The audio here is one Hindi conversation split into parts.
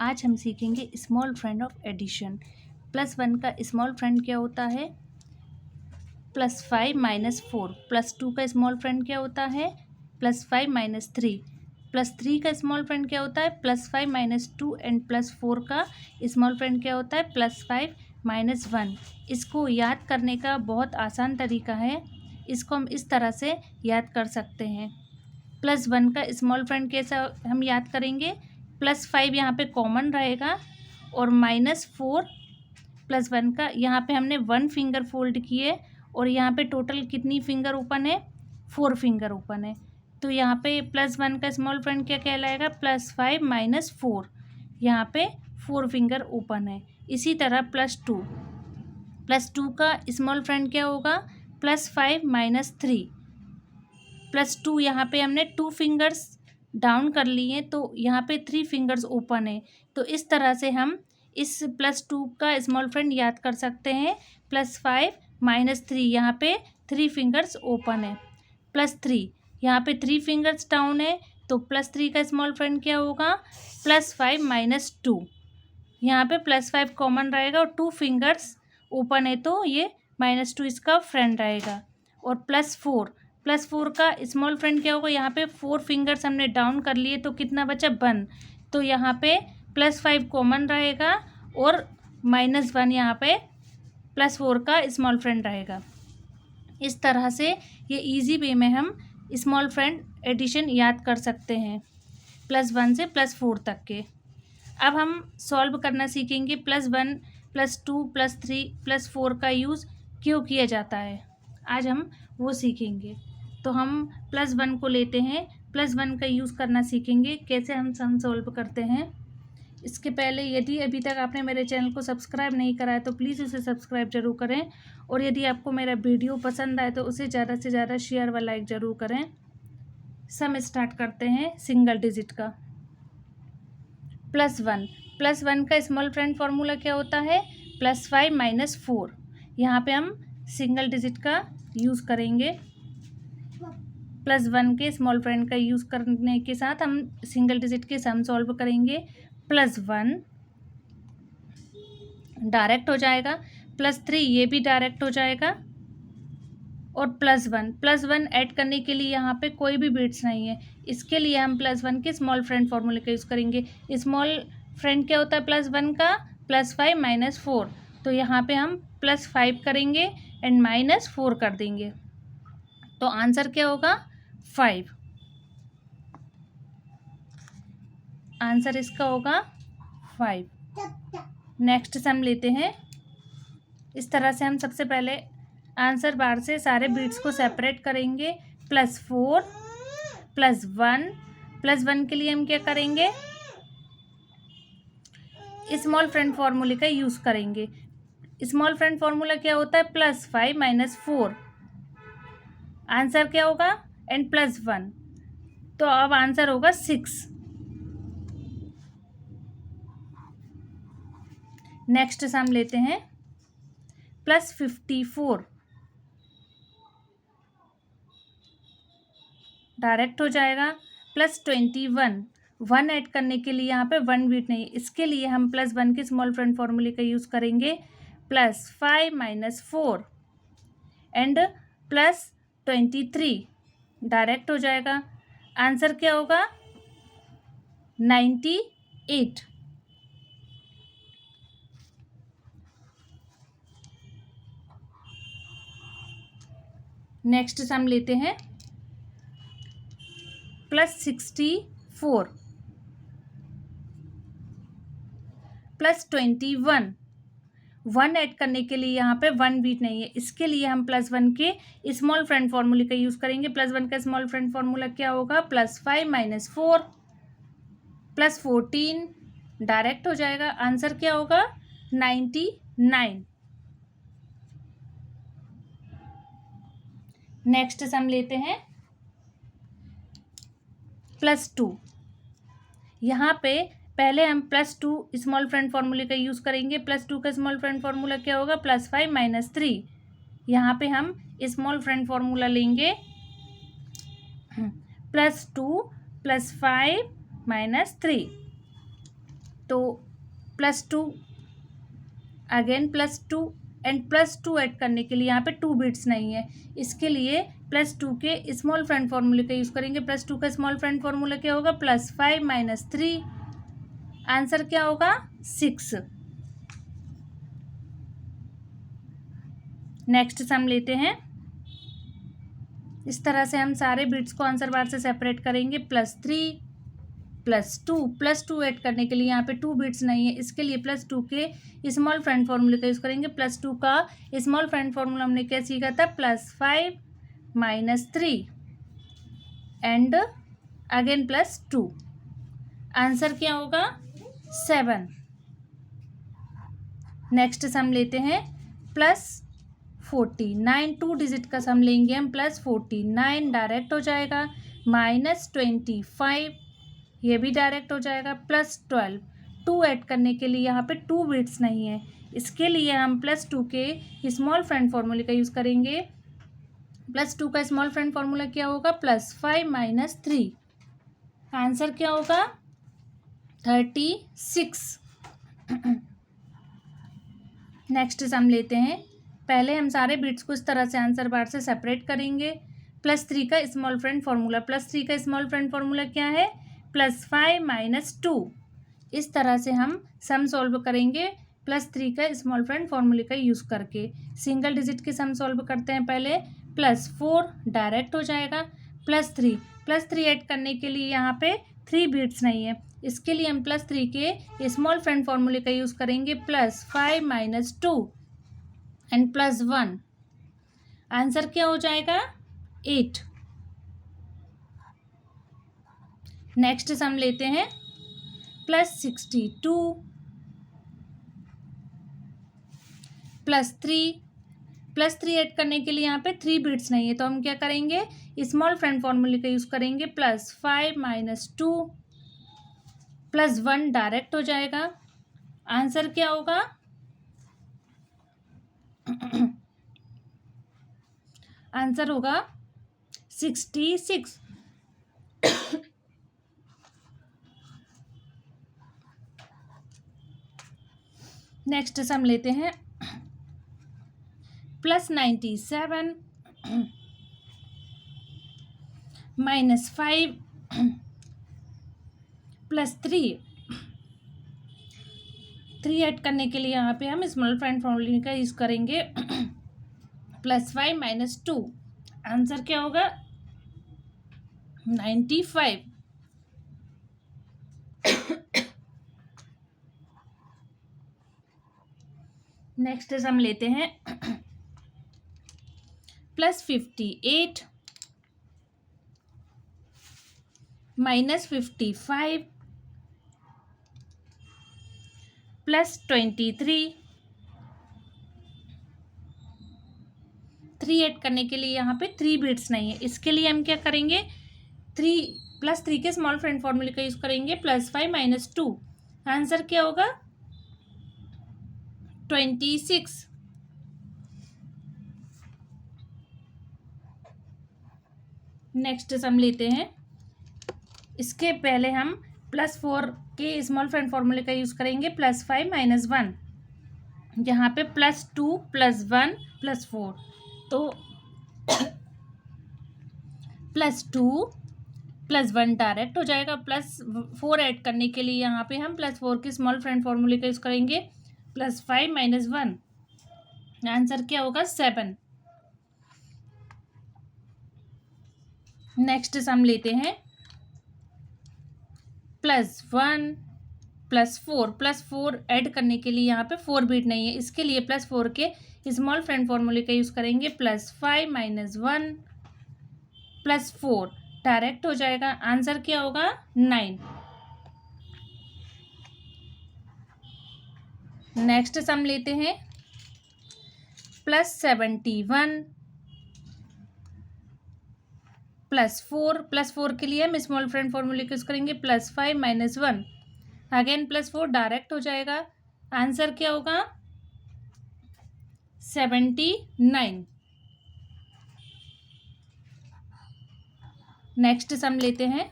आज हम सीखेंगे स्मॉल फ्रेंड ऑफ एडिशन। +1 का स्मॉल फ्रेंड क्या होता है? +5 - 4। +2 का स्मॉल फ्रेंड क्या होता है? +5 - 3। +3 का स्मॉल फ्रेंड क्या होता है? +5 - 2। एंड +4 का स्मॉल फ्रेंड क्या होता है? +5 - 1। इसको याद करने का बहुत आसान तरीका है। इसको हम इस तरह से याद कर सकते हैं। +1 का स्मॉल फ्रेंड कैसा हम याद करेंगे? +5 यहाँ पे कॉमन रहेगा और -4 +1 का यहाँ पे हमने 1 फिंगर फोल्ड किए और यहाँ पे टोटल कितनी फिंगर ओपन है? 4 फिंगर ओपन है। तो यहाँ पे +1 का स्मॉल फ्रेंड क्या कहलाएगा? +5 - 4। यहाँ पे 4 फिंगर ओपन है। इसी तरह +2 का स्मॉल फ्रेंड क्या होगा? +5 - 3। +2 यहाँ पे हमने 2 फिंगर्स डाउन कर लिए हैं, तो यहाँ पे 3 फिंगर्स ओपन है। तो इस तरह से हम इस +2 का स्मॉल फ्रेंड याद कर सकते हैं। +5 - 3 यहाँ पे 3 फिंगर्स ओपन है। +3 यहाँ पे 3 फिंगर्स डाउन है, तो +3 का स्मॉल फ्रेंड क्या होगा? +5 - 2। यहाँ पे +5 कॉमन रहेगा और 2 फिंगर्स ओपन है, तो ये -2 इसका फ्रेंड रहेगा। और +4 का स्मॉल फ्रेंड क्या होगा? यहाँ पे 4 फिंगर्स हमने डाउन कर लिए, तो कितना बचा? 1। तो यहाँ पे +5 कॉमन रहेगा और -1 यहाँ पे +4 का स्मॉल फ्रेंड रहेगा। इस तरह से ये इजी वे में हम स्मॉल फ्रेंड एडिशन याद कर सकते हैं +1 से +4 तक के। अब हम सॉल्व करना सीखेंगे +1 +2 +3 +4 का यूज़ क्यों किया जाता है। आज हम वो सीखेंगे। तो हम +1 को लेते हैं, +1 का यूज़ करना सीखेंगे, कैसे हम सम सॉल्व करते हैं। इसके पहले यदि अभी तक आपने मेरे चैनल को सब्सक्राइब नहीं करा है तो प्लीज़ उसे सब्सक्राइब ज़रूर करें, और यदि आपको मेरा वीडियो पसंद आए तो उसे ज़्यादा से ज़्यादा शेयर व लाइक ज़रूर करें। सम स्टार्ट करते हैं सिंगल डिजिट का। +1 का स्मॉल फ्रेंड फार्मूला क्या होता है? +5 - 4। यहाँ पे हम सिंगल डिजिट का यूज़ करेंगे। +1 के स्मॉल फ्रेंड का यूज़ करने के साथ हम सिंगल डिजिट के सम सॉल्व करेंगे। +1 डायरेक्ट हो जाएगा, +3 ये भी डायरेक्ट हो जाएगा, और +1 ऐड करने के लिए यहाँ पे कोई भी बिट्स नहीं है। इसके लिए हम +1 के स्मॉल फ्रेंड फार्मूले का यूज़ करेंगे। स्मॉल फ्रेंड क्या होता है +1 का? +5 - 4। तो यहाँ पे हम +5 करेंगे एंड -4 कर देंगे, तो आंसर क्या होगा? 5। आंसर इसका होगा 5। नेक्स्ट सम लेते हैं। इस तरह से हम सबसे पहले आंसर बार से सारे बीट्स को सेपरेट करेंगे। +4 +1 +1 के लिए हम क्या करेंगे? स्मॉल फ्रेंड फार्मूले का यूज़ करेंगे। स्मॉल फ्रेंड फार्मूला क्या होता है? +5 - 4। आंसर क्या होगा? एंड +1, तो अब आंसर होगा 6। नेक्स्ट सम लेते हैं। +54 डायरेक्ट हो जाएगा। +21 1 ऐड करने के लिए यहाँ पे 1 बीट नहीं है, इसके लिए हम +1 के स्मॉल फ्रेंड फार्मूले का यूज़ करेंगे। +5 - 4 एंड +23 डायरेक्ट हो जाएगा। आंसर क्या होगा? 98। नेक्स्ट सम लेते हैं। +64 +21 1 ऐड करने के लिए यहाँ पे 1 बीट नहीं है, इसके लिए हम +1 के स्मॉल फ्रेंड फार्मूले का यूज़ करेंगे। +1 का स्मॉल फ्रेंड फार्मूला क्या होगा? +5 - 4 +14 डायरेक्ट हो जाएगा। आंसर क्या होगा? 99। नेक्स्ट सम लेते हैं। +2 यहाँ पे पहले हम +2 स्मॉल फ्रेंड फार्मूले का यूज़ करेंगे। +2 का स्मॉल फ्रेंड फार्मूला क्या होगा? +5 - 3। यहाँ पे हम स्मॉल फ्रेंड फार्मूला लेंगे +2 +5 - 3। तो +2 अगेन +2 एंड +2 ऐड करने के लिए यहाँ पे 2 बिट्स नहीं है, इसके लिए +2 के स्मॉल फ्रेंड फार्मूले का यूज़ करेंगे। +2 का स्मॉल फ्रेंड फार्मूला क्या होगा? +5 - 3, आंसर क्या होगा? 6। नेक्स्ट सम लेते हैं। इस तरह से हम सारे बिट्स को आंसर बार से सेपरेट करेंगे। +3 +2 ऐड करने के लिए यहाँ पे 2 बिट्स नहीं है, इसके लिए +2 के स्मॉल फ्रेंड फार्मूले का यूज़ करेंगे। +2 का स्मॉल फ्रेंड फार्मूला हमने क्या सीखा था? +5 - 3 एंड अगेन +2, आंसर क्या होगा? 7। नेक्स्ट सम लेते हैं +49, 2 डिजिट का सम लेंगे हम। +49 डायरेक्ट हो जाएगा, -25 ये भी डायरेक्ट हो जाएगा, +12 2 ऐड करने के लिए यहाँ पे 2 बिट्स नहीं है, इसके लिए हम +2 के स्मॉल फ्रेंड फार्मूले का यूज़ करेंगे। +2 का स्मॉल फ्रेंड फार्मूला क्या होगा? +5 - 3, आंसर क्या होगा? 36। नेक्स्ट सम लेते हैं। पहले हम सारे बिट्स को इस तरह से आंसर बार से सेपरेट करेंगे। +3 का स्मॉल फ्रेंड फार्मूला, +3 का स्मॉल फ्रेंड फार्मूला क्या है? +5 - 2। इस तरह से हम सम सॉल्व करेंगे +3 का स्मॉल फ्रेंड फार्मूले का यूज़ करके। सिंगल डिजिट के सम सॉल्व करते हैं पहले। +4 डायरेक्ट हो जाएगा, +3 ऐड करने के लिए यहाँ पे 3 बिट्स नहीं है, इसके लिए हम +3 के स्मॉल फ्रेंड फार्मूले का यूज़ करेंगे। +5 - 2 एंड +1, आंसर क्या हो जाएगा? 8। नेक्स्ट सम लेते हैं। +62 +3 ऐड करने के लिए यहाँ पे 3 बिट्स नहीं है, तो हम क्या करेंगे? स्मॉल फ्रेंड फार्मूले का यूज़ करेंगे। +5 - 2 +1 डायरेक्ट हो जाएगा, आंसर क्या होगा? आंसर होगा 66। नेक्स्ट सम लेते हैं। +97 -5 +3 ऐड करने के लिए यहाँ पे हम स्मॉल फ्रेंड फार्मूले का यूज़ करेंगे। +5 - 2, आंसर क्या होगा? 95। नेक्स्ट सम लेते हैं। +58 -55 +23 3 ऐड करने के लिए यहाँ पे 3 बिट्स नहीं है, इसके लिए हम क्या करेंगे? +3 के स्मॉल फ्रेंड फार्मूले का यूज़ करेंगे। +5 - 2, आंसर क्या होगा? 26। नेक्स्ट सम लेते हैं। इसके पहले हम +4 के स्मॉल फ्रेंड फार्मूले का यूज़ करेंगे। +5 - 1, यहाँ पे +2 +1 +4, तो +2 +1 डायरेक्ट हो जाएगा। +4 ऐड करने के लिए यहाँ पे हम +4 के स्मॉल फ्रेंड फार्मूले का यूज़ करेंगे। +5 - 1, आंसर क्या होगा? 7। नेक्स्ट सम लेते हैं। +1 +4 ऐड करने के लिए यहाँ पे 4 बिट नहीं है, इसके लिए +4 के स्मॉल फ्रेंड फार्मूले का यूज़ करेंगे। +5 - 1 +4 डायरेक्ट हो जाएगा, आंसर क्या होगा? 9। नेक्स्ट सम लेते हैं। +71 +4 के लिए हम स्मॉल फ्रेंड फार्मूले का यूज़ करेंगे। +5 - 1 अगेन +4 डायरेक्ट हो जाएगा, आंसर क्या होगा? 79। नेक्स्ट सम लेते हैं।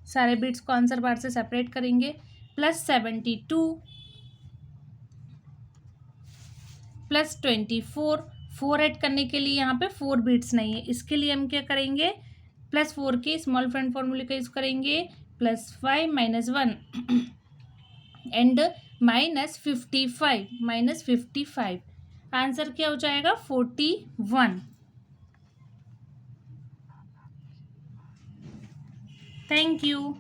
सारे बिट्स को आंसर बार से सेपरेट करेंगे। Plus 72 plus 24। 4 ऐड करने के लिए यहाँ पे 4 बिट्स नहीं है, इसके लिए हम क्या करेंगे, +4 के स्मॉल फ्रेंड फॉर्मूले का यूज़ करेंगे, +5 - 1 एंड -55 आंसर क्या हो जाएगा 41। Thank you.